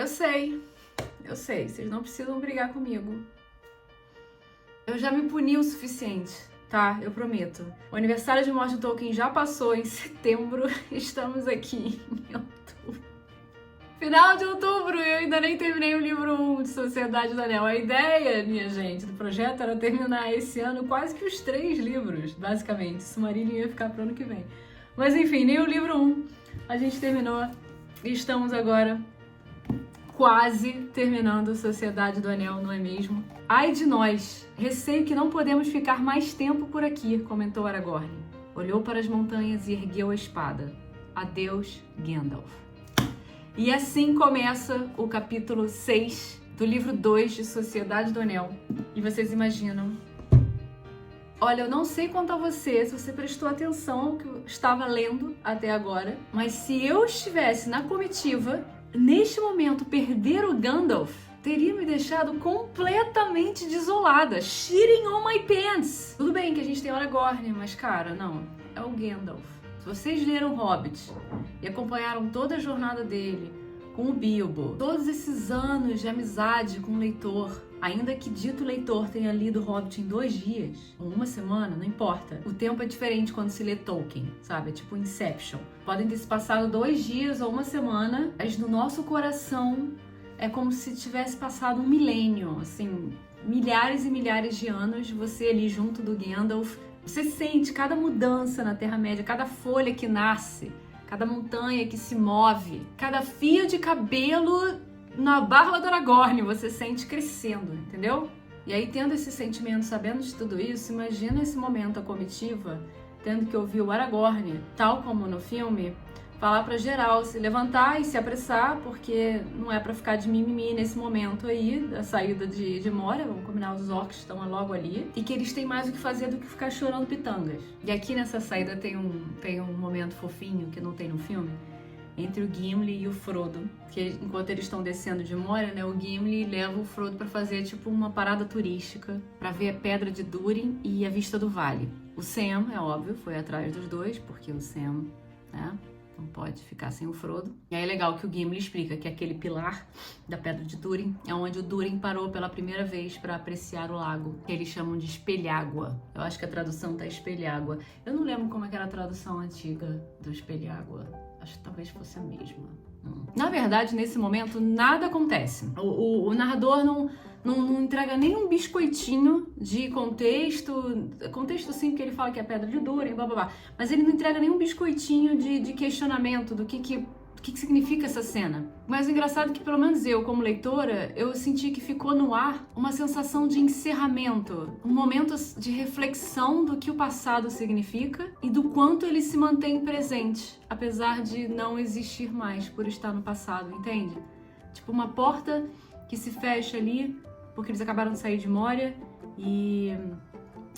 eu sei, vocês não precisam brigar comigo. Eu já me puni o suficiente, tá? Eu prometo. O aniversário de morte do Tolkien já passou em setembro, estamos aqui em outubro. Final de outubro, eu ainda nem terminei o livro 1 de Sociedade do Anel. A ideia, minha gente, do projeto era terminar esse ano quase que os 3 livros, basicamente. Silmarillion ia ficar pro ano que vem. Mas enfim, nem o livro 1 a gente terminou e estamos agora quase terminando Sociedade do Anel, não é mesmo? Ai de nós! Receio que não podemos ficar mais tempo por aqui, comentou Aragorn. Olhou para as montanhas e ergueu a espada. Adeus, Gandalf. E assim começa o capítulo 6 do livro 2 de Sociedade do Anel. E vocês imaginam? Olha, eu não sei quanto a você, se você prestou atenção ao que eu estava lendo até agora, mas se eu estivesse na comitiva, neste momento, perder o Gandalf teria me deixado completamente desolada. Shitting on my pants! Tudo bem que a gente tem Aragorn, mas cara, não, é o Gandalf. Se vocês leram Hobbit e acompanharam toda a jornada dele com o Bilbo, todos esses anos de amizade com o leitor, ainda que dito leitor tenha lido Hobbit em 2 dias, ou 1 semana, não importa. O tempo é diferente quando se lê Tolkien, sabe? É tipo Inception. Podem ter se passado 2 dias ou 1 semana, mas no nosso coração é como se tivesse passado 1 milênio, assim, milhares e milhares de anos, você ali junto do Gandalf. Você sente cada mudança na Terra-média, cada folha que nasce, cada montanha que se move, cada fio de cabelo na barba do Aragorn, você sente crescendo, entendeu? E aí, tendo esse sentimento, sabendo de tudo isso, imagina esse momento, a comitiva, tendo que ouvir o Aragorn, tal como no filme, falar pra geral se levantar e se apressar, porque não é pra ficar de mimimi nesse momento aí, da saída de Moria, vamos combinar, os orcs estão logo ali, e que eles têm mais o que fazer do que ficar chorando pitangas. E aqui nessa saída tem um momento fofinho que não tem no filme, entre o Gimli e o Frodo, que enquanto eles estão descendo de Moria, né, o Gimli leva o Frodo pra fazer tipo uma parada turística, pra ver a Pedra de Durin e a vista do vale. O Sam, é óbvio, foi atrás dos dois, porque o Sam, né, não pode ficar sem o Frodo. E aí é legal que o Gimli explica que aquele pilar da Pedra de Durin é onde o Durin parou pela primeira vez para apreciar o lago, que eles chamam de espelhágua. Eu acho que a tradução tá espelhágua. Eu não lembro como é que era a tradução antiga do espelhágua. Acho que talvez fosse a mesma. Na verdade, nesse momento, nada acontece. O narrador não entrega nem um biscoitinho de contexto. Contexto sim, porque ele fala que é Pedra de Durin, blá blá blá. Mas ele não entrega nenhum biscoitinho de questionamento do que significa essa cena. Mas o engraçado é que, pelo menos eu, como leitora, eu senti que ficou no ar uma sensação de encerramento, um momento de reflexão do que o passado significa e do quanto ele se mantém presente, apesar de não existir mais por estar no passado, entende? Tipo uma porta que se fecha ali, porque eles acabaram de sair de Moria e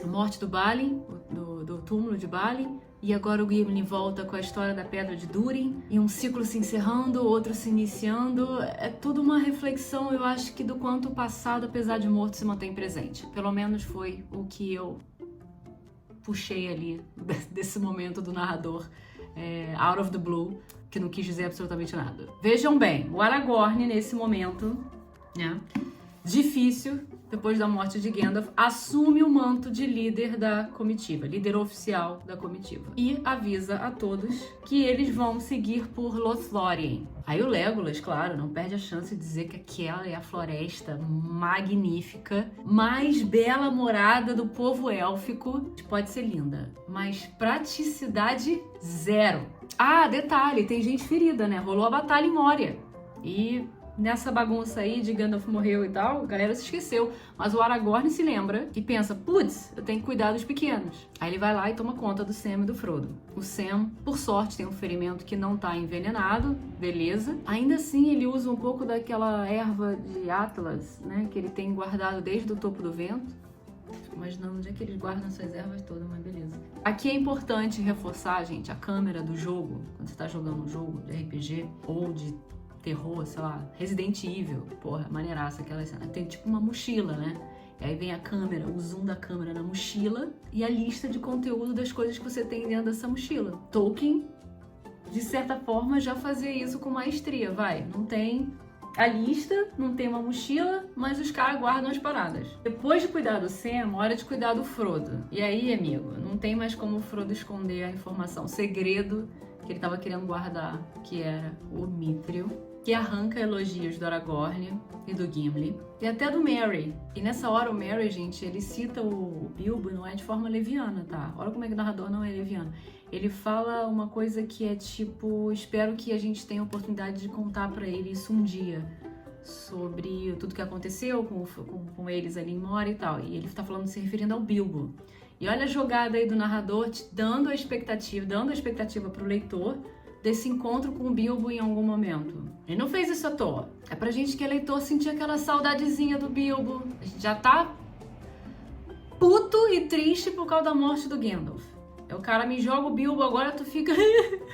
a morte do Balin, do túmulo de Balin. E agora o Gimli volta com a história da Pedra de Durin, e um ciclo se encerrando, outro se iniciando. É tudo uma reflexão, eu acho que do quanto o passado, apesar de morto, se mantém presente. Pelo menos foi o que eu puxei ali desse momento do narrador, out of the blue, que não quis dizer absolutamente nada. Vejam bem, o Aragorn nesse momento, né, difícil, depois da morte de Gandalf, assume o manto de líder da comitiva, líder oficial da comitiva, e avisa a todos que eles vão seguir por Lothlórien. Aí o Legolas, claro, não perde a chance de dizer que aquela é a floresta magnífica, mais bela morada do povo élfico. Pode ser linda, mas praticidade zero. Ah, detalhe, tem gente ferida, né? Rolou a batalha em Moria. E nessa bagunça aí de Gandalf morreu e tal, a galera se esqueceu. Mas o Aragorn se lembra e pensa, putz, eu tenho que cuidar dos pequenos. Aí ele vai lá e toma conta do Sam e do Frodo. O Sam, por sorte, tem um ferimento que não tá envenenado, beleza. Ainda assim, ele usa um pouco daquela erva de Atlas, né, que ele tem guardado desde o topo do vento. Fico imaginando onde é que eles guardam essas ervas todas, mas beleza. Aqui é importante reforçar, gente, a câmera do jogo, quando você tá jogando um jogo de RPG ou de terror, sei lá, Resident Evil, porra, maneiraça aquela cena. Tem tipo uma mochila, né? E aí vem a câmera, o zoom da câmera na mochila e a lista de conteúdo das coisas que você tem dentro dessa mochila. Tolkien, de certa forma, já fazia isso com maestria, vai. Não tem a lista, não tem uma mochila, mas os caras guardam as paradas. Depois de cuidar do Sam, hora de cuidar do Frodo. E aí, amigo, não tem mais como o Frodo esconder a informação, o segredo que ele tava querendo guardar, que era o Mithril, que arranca elogios do Aragorn e do Gimli, e até do Merry. E nessa hora o Merry, gente, ele cita o Bilbo, não é de forma leviana, tá? Olha como é que o narrador não é leviano. Ele fala uma coisa que é tipo, espero que a gente tenha a oportunidade de contar pra ele isso um dia, sobre tudo que aconteceu com eles ali em Moria e tal. E ele tá falando, se referindo ao Bilbo. E olha a jogada aí do narrador, te dando a expectativa pro leitor desse encontro com o Bilbo em algum momento. Ele não fez isso à toa. É pra gente que é leitor sentir aquela saudadezinha do Bilbo. A gente já tá puto e triste por causa da morte do Gandalf. O cara me joga o Bilbo, agora tu fica...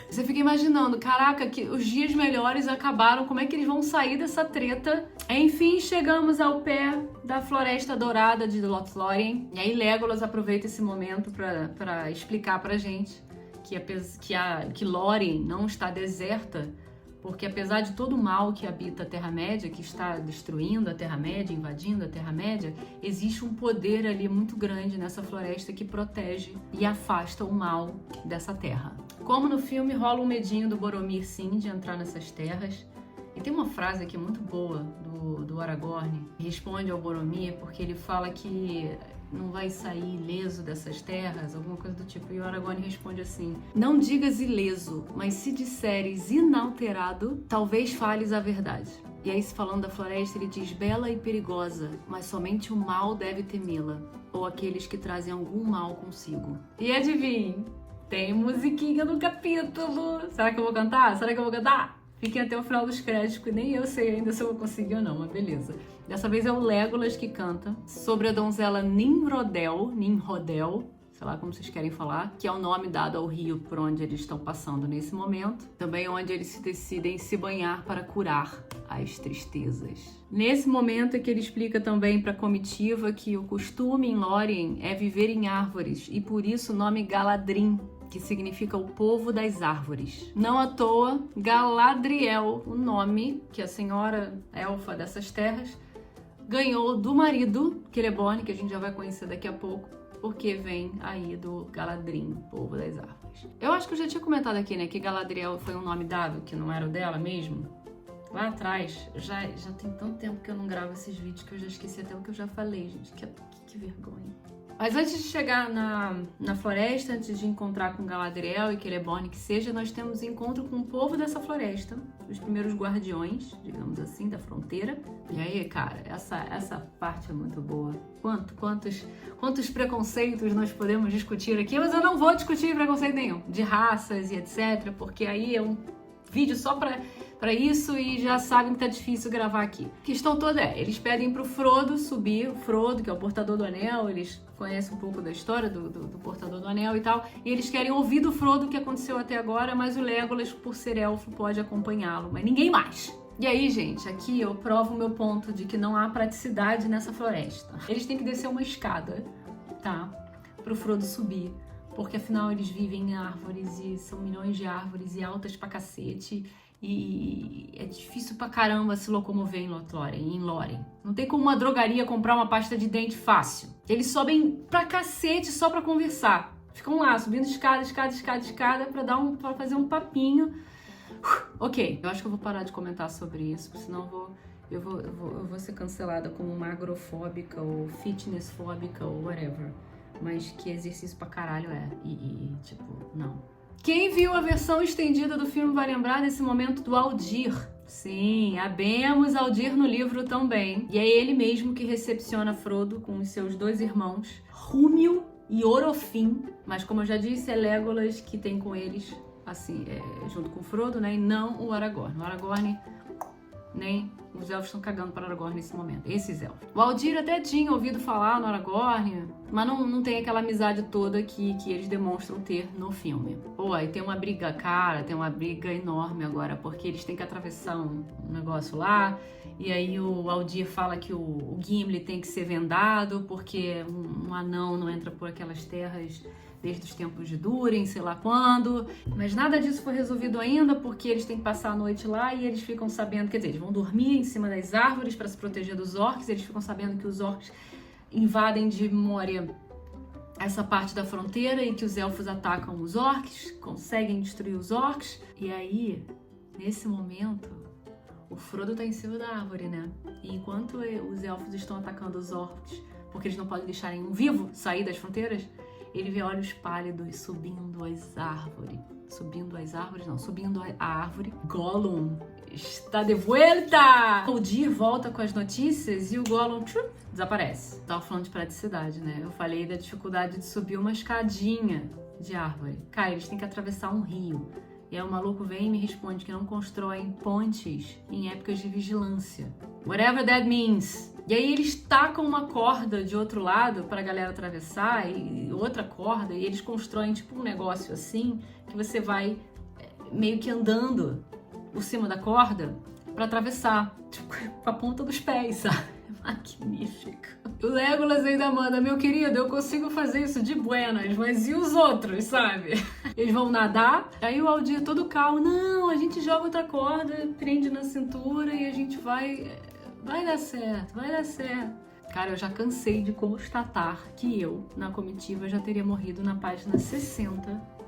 Você fica imaginando, caraca, que os dias melhores acabaram, como é que eles vão sair dessa treta? Enfim, chegamos ao pé da Floresta Dourada de Lothlórien. E aí Legolas aproveita esse momento pra explicar pra gente que Lórien não está deserta, porque apesar de todo o mal que habita a Terra-média, que está destruindo a Terra-média, invadindo a Terra-média, existe um poder ali muito grande nessa floresta que protege e afasta o mal dessa terra. Como no filme, rola um medinho do Boromir, sim, de entrar nessas terras. E tem uma frase aqui muito boa do Aragorn, que responde ao Boromir, porque ele fala que não vai sair ileso dessas terras, alguma coisa do tipo. E o Aragorn responde assim: não digas ileso, mas se disseres inalterado, talvez fales a verdade. E aí, se falando da floresta, ele diz: bela e perigosa, mas somente o mal deve temê-la, ou aqueles que trazem algum mal consigo. E adivinhe, tem musiquinha no capítulo. Será que eu vou cantar? Fiquem até o final dos créditos, que nem eu sei ainda se eu vou conseguir ou não, mas beleza. Dessa vez é o Legolas que canta sobre a donzela Nimrodel, sei lá como vocês querem falar, que é o nome dado ao rio por onde eles estão passando nesse momento. Também onde eles se decidem se banhar para curar as tristezas. Nesse momento é que ele explica também para a comitiva que o costume em Lórien é viver em árvores e por isso o nome Galadrim, que significa o povo das árvores. Não à toa, Galadriel, o nome que a senhora elfa dessas terras ganhou do marido, Celeborn, que a gente já vai conhecer daqui a pouco, porque vem aí do Galadrim, povo das árvores. Eu acho que eu já tinha comentado aqui, né, que Galadriel foi um nome dado, que não era o dela mesmo. Lá atrás, já tem tanto tempo que eu não gravo esses vídeos que eu já esqueci até o que eu já falei, gente. Que vergonha. Mas antes de chegar na floresta, antes de encontrar com Galadriel e Celeborn que seja, nós temos encontro com o povo dessa floresta, os primeiros guardiões, digamos assim, da fronteira. E aí, cara, essa parte é muito boa. Quantos preconceitos nós podemos discutir aqui, mas eu não vou discutir preconceito nenhum, de raças e etc, porque aí é um vídeo só pra isso e já sabem que tá difícil gravar aqui. A questão toda é, eles pedem pro Frodo subir, o Frodo, que é o portador do anel, eles conhecem um pouco da história do portador do anel e tal, e eles querem ouvir do Frodo o que aconteceu até agora, mas o Legolas, por ser elfo, pode acompanhá-lo, mas ninguém mais. E aí, gente, aqui eu provo o meu ponto de que não há praticidade nessa floresta. Eles têm que descer uma escada, tá? Pro Frodo subir, porque afinal eles vivem em árvores e são milhões de árvores e altas pra cacete. E é difícil pra caramba se locomover em Lórien. Não tem como uma drogaria comprar uma pasta de dente fácil. Eles sobem pra cacete só pra conversar. Ficam lá, subindo escada pra fazer um papinho. Ok, eu acho que eu vou parar de comentar sobre isso, senão eu vou ser cancelada como magrofóbica ou fitnessfóbica ou whatever. Mas que exercício pra caralho é. Tipo, não. Quem viu a versão estendida do filme vai lembrar desse momento do Aldir. Sim, habemos Aldir no livro também. E é ele mesmo que recepciona Frodo com os seus dois irmãos, Rúmil e Orofim. Mas como eu já disse, é Legolas que tem com eles, assim, junto com o Frodo, né? E não o Aragorn. O Aragorn, nem os elfos estão cagando para Aragorn nesse momento, esses elfos. O Aldir até tinha ouvido falar no Aragorn, mas não tem aquela amizade toda que eles demonstram ter no filme. Pô, aí tem uma briga, cara, tem uma briga enorme agora, porque eles têm que atravessar um negócio lá, e aí o Aldir fala que o Gimli tem que ser vendado, porque um anão não entra por aquelas terras desde os tempos de Durin, sei lá quando. Mas nada disso foi resolvido ainda, porque eles têm que passar a noite lá e eles ficam sabendo, quer dizer, eles vão dormir em cima das árvores para se proteger dos orcs, eles ficam sabendo que os orcs invadem de Moria essa parte da fronteira e que os elfos atacam os orcs, conseguem destruir os orcs. E aí, nesse momento, o Frodo tá em cima da árvore, né? E enquanto os elfos estão atacando os orcs, porque eles não podem deixar nenhum vivo sair das fronteiras, ele vê olhos pálidos subindo a árvore. Gollum está de volta! O Dir volta com as notícias e o Gollum desaparece. Tava falando de praticidade, né? Eu falei da dificuldade de subir uma escadinha de árvore. Cara, eles têm que atravessar um rio. E aí o maluco vem e me responde que não constroem pontes em épocas de vigilância. Whatever that means. E aí eles tacam uma corda de outro lado pra galera atravessar e outra corda, e eles constroem tipo um negócio assim, que você vai meio que andando por cima da corda pra atravessar, tipo, com a ponta dos pés, sabe? Magnífico. O Legolas ainda manda, meu querido, eu consigo fazer isso de buenas, mas e os outros, sabe? Eles vão nadar, aí o Aldir todo calmo, não, a gente joga outra corda, prende na cintura e a gente vai dar certo, vai dar certo. Cara, eu já cansei de constatar que eu, na comitiva, já teria morrido na página 60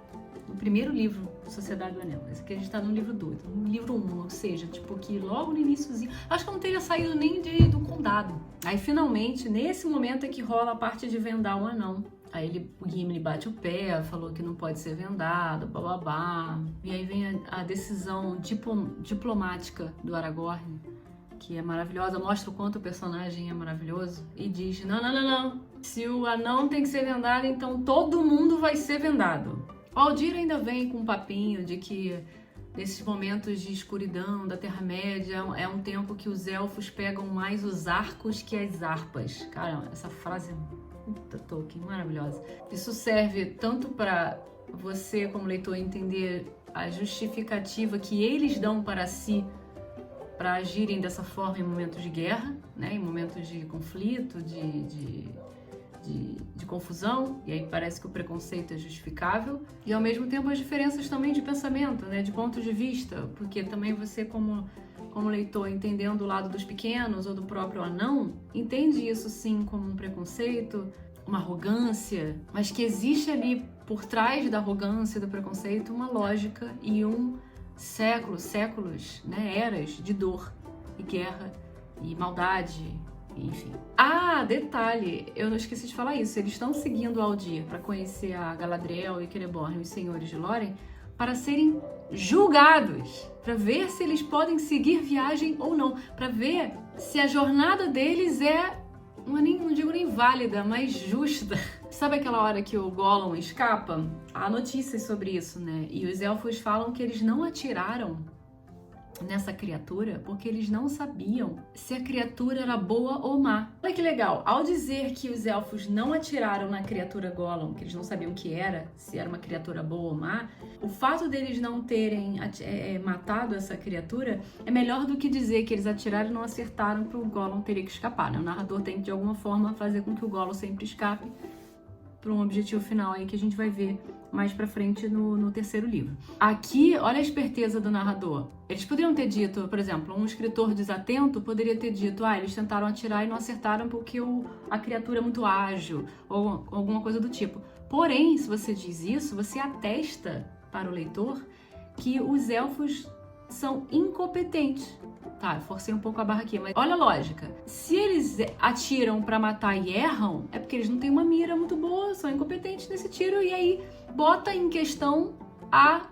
do primeiro livro, Sociedade do Anel. Esse aqui a gente tá no livro 2, no livro 1, ou seja, tipo que logo no iniciozinho, acho que eu não teria saído nem do condado. Aí finalmente, nesse momento é que rola a parte de vendar um anão. Aí o Gimli bate o pé, falou que não pode ser vendado, bababá. E aí vem a decisão diplomática do Aragorn, que é maravilhosa, mostra o quanto o personagem é maravilhoso, e diz, não. Se o anão tem que ser vendado, então todo mundo vai ser vendado. O Aldir ainda vem com um papinho de que nesses momentos de escuridão da Terra-média é um tempo que os elfos pegam mais os arcos que as harpas. Cara, essa frase é puta Tolkien, maravilhosa. Isso serve tanto para você, como leitor, entender a justificativa que eles dão para si para agirem dessa forma em momentos de guerra, né? Em momentos de conflito, de confusão, e aí parece que o preconceito é justificável, e ao mesmo tempo as diferenças também de pensamento, né, de ponto de vista, porque também você como leitor, entendendo o lado dos pequenos ou do próprio anão, entende isso sim como um preconceito, uma arrogância, mas que existe ali por trás da arrogância e do preconceito uma lógica e séculos, né, eras de dor e guerra e maldade, enfim. Ah, detalhe, eu não esqueci de falar isso, eles estão seguindo o Aldir para conhecer a Galadriel e Celeborn, os senhores de Lórien, para serem julgados, para ver se eles podem seguir viagem ou não, para ver se a jornada deles não digo nem válida, mas justa. Sabe aquela hora que o Gollum escapa? Há notícias sobre isso, né? E os elfos falam que eles não atiraram nessa criatura porque eles não sabiam se a criatura era boa ou má. Olha que legal, ao dizer que os elfos não atiraram na criatura Gollum, que eles não sabiam o que era, se era uma criatura boa ou má, o fato deles não terem matado essa criatura é melhor do que dizer que eles atiraram e não acertaram para o Gollum teria que escapar, né? O narrador tem que de alguma forma fazer com que o Gollum sempre escape para um objetivo final aí que a gente vai ver mais pra frente no terceiro livro. Aqui, olha a esperteza do narrador. Eles poderiam ter dito, por exemplo, um escritor desatento poderia ter dito, eles tentaram atirar e não acertaram porque a criatura é muito ágil, ou alguma coisa do tipo. Porém, se você diz isso, você atesta para o leitor que os elfos são incompetentes. Tá, forcei um pouco a barra aqui, mas olha a lógica. Se eles atiram pra matar e erram, é porque eles não têm uma mira muito boa, são incompetentes nesse tiro, e aí bota em questão a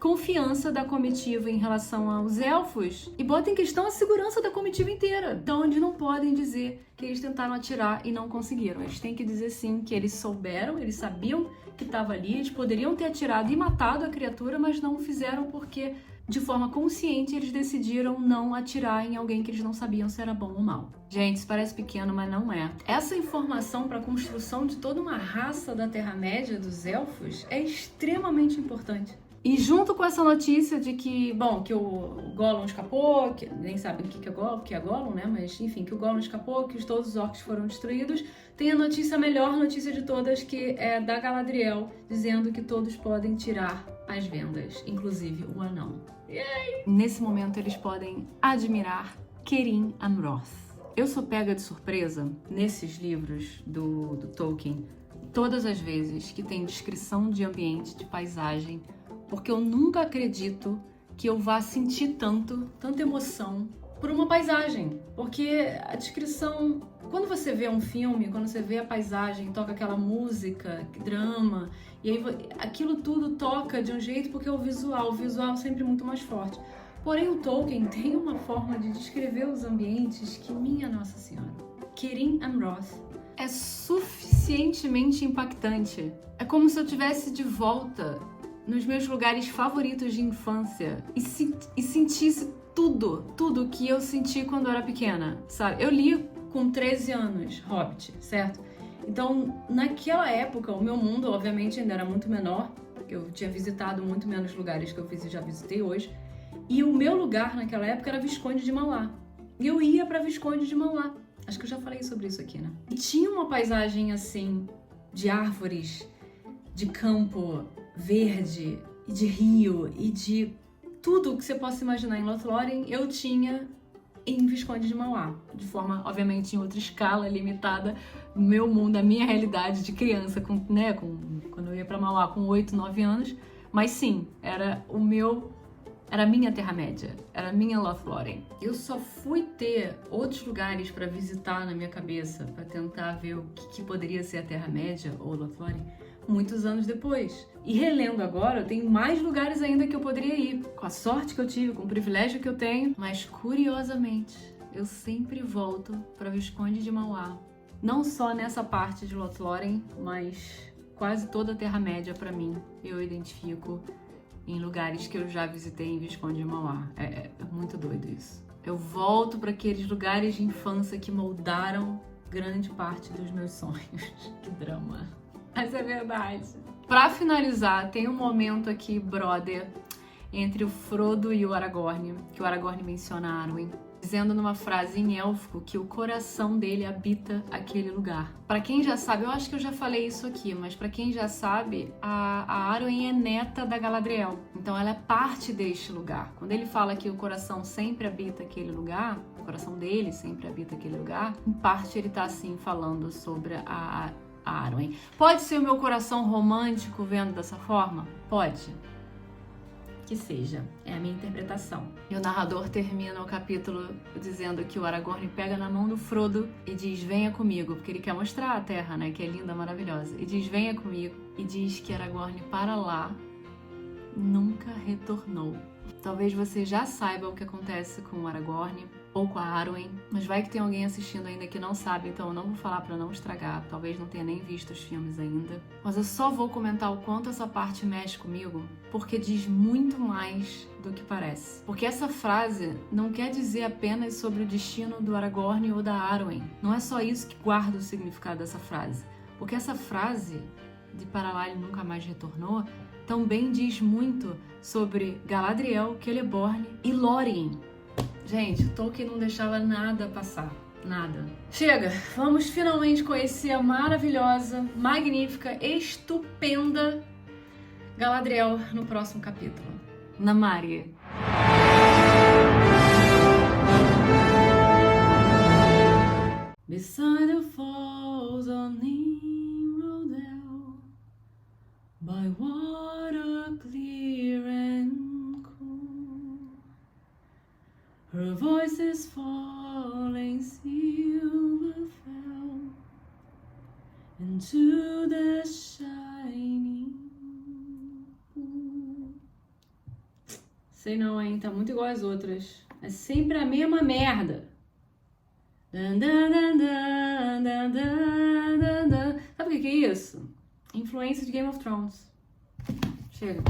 confiança da comitiva em relação aos elfos e bota em questão a segurança da comitiva inteira. Então eles não podem dizer que eles tentaram atirar e não conseguiram. Eles têm que dizer sim que eles souberam, eles sabiam que estava ali, eles poderiam ter atirado e matado a criatura, mas não o fizeram porque de forma consciente, eles decidiram não atirar em alguém que eles não sabiam se era bom ou mal. Gente, isso parece pequeno, mas não é. Essa informação para a construção de toda uma raça da Terra-média dos elfos é extremamente importante. E junto com essa notícia de que, bom, que o Gollum escapou, que nem sabem o que é Gollum, né? Mas, enfim, que o Gollum escapou, que todos os orcs foram destruídos, tem a notícia, a melhor notícia de todas, que é da Galadriel, dizendo que todos podem tirar as vendas, inclusive o anão. Yay! Nesse momento, eles podem admirar Kerim Amroth. Eu sou pega de surpresa nesses livros do Tolkien todas as vezes que tem descrição de ambiente, de paisagem, porque eu nunca acredito que eu vá sentir tanta emoção por uma paisagem. Porque a descrição, quando você vê um filme, quando você vê a paisagem, toca aquela música, drama, e aí aquilo tudo toca de um jeito porque o visual é sempre muito mais forte. Porém, o Tolkien tem uma forma de descrever os ambientes que, minha Nossa Senhora, Kerim Amroth é suficientemente impactante. É como se eu estivesse de volta nos meus lugares favoritos de infância e sentisse tudo que eu senti quando eu era pequena, sabe? Eu li com 13 anos Hobbit, certo? Então, naquela época, o meu mundo, obviamente, ainda era muito menor. Eu tinha visitado muito menos lugares que eu já visitei hoje. E o meu lugar naquela época era Visconde de Mauá. E eu ia pra Visconde de Mauá. Acho que eu já falei sobre isso aqui, né? E tinha uma paisagem, assim, de árvores, de campo verde, e de rio, e de tudo que você possa imaginar em Lothlórien, eu tinha em Visconde de Mauá. De forma, obviamente, em outra escala, limitada, no meu mundo, a minha realidade de criança, quando eu ia pra Mauá com 8, 9 anos. Mas sim, era a minha Terra-média, era a minha Lothlórien. Eu só fui ter outros lugares para visitar na minha cabeça, para tentar ver o que poderia ser a Terra-média ou Lothlórien, muitos anos depois. E relendo agora, eu tenho mais lugares ainda que eu poderia ir, com a sorte que eu tive, com o privilégio que eu tenho, mas curiosamente, eu sempre volto para Visconde de Mauá. Não só nessa parte de Lothlórien, mas quase toda a Terra-média para mim, eu identifico em lugares que eu já visitei em Visconde de Mauá. É muito doido isso. Eu volto para aqueles lugares de infância que moldaram grande parte dos meus sonhos. Que drama. Mas é verdade. Pra finalizar, tem um momento aqui, brother, entre o Frodo e o Aragorn, que o Aragorn menciona Arwen, dizendo numa frase em élfico que o coração dele habita aquele lugar. Pra quem já sabe, eu acho que eu já falei isso aqui, mas pra quem já sabe, a Arwen é neta da Galadriel. Então ela é parte deste lugar. Quando ele fala que o coração sempre habita aquele lugar, o coração dele sempre habita aquele lugar, em parte ele tá assim falando sobre a Arwen. Pode ser o meu coração romântico vendo dessa forma? Pode. Que seja, é a minha interpretação. E o narrador termina o capítulo dizendo que o Aragorn pega na mão do Frodo e diz: venha comigo, porque ele quer mostrar a terra, né, que é linda, maravilhosa. E diz: venha comigo. E diz que Aragorn para lá nunca retornou. Talvez você já saiba o que acontece com o Aragorn ou com a Arwen, mas vai que tem alguém assistindo ainda que não sabe, então eu não vou falar pra não estragar, talvez não tenha nem visto os filmes ainda. Mas eu só vou comentar o quanto essa parte mexe comigo, porque diz muito mais do que parece. Porque essa frase não quer dizer apenas sobre o destino do Aragorn ou da Arwen. Não é só isso que guarda o significado dessa frase. Porque essa frase, de para lá ele nunca mais retornou, também diz muito sobre Galadriel, Celeborn e Lórien. Gente, o Tolkien não deixava nada passar. Nada. Chega! Vamos finalmente conhecer a maravilhosa, magnífica, estupenda Galadriel no próximo capítulo. Namari. Beside the falls of Nimrodel, by water clear and cool, her voice is falling silver fell into the shining pool. Sei não, hein? Tá muito igual às outras. É sempre a mesma merda. Dan, dan, dan, dan, dan, dan, dan. Sabe o que é isso? Influência de Game of Thrones. Chega.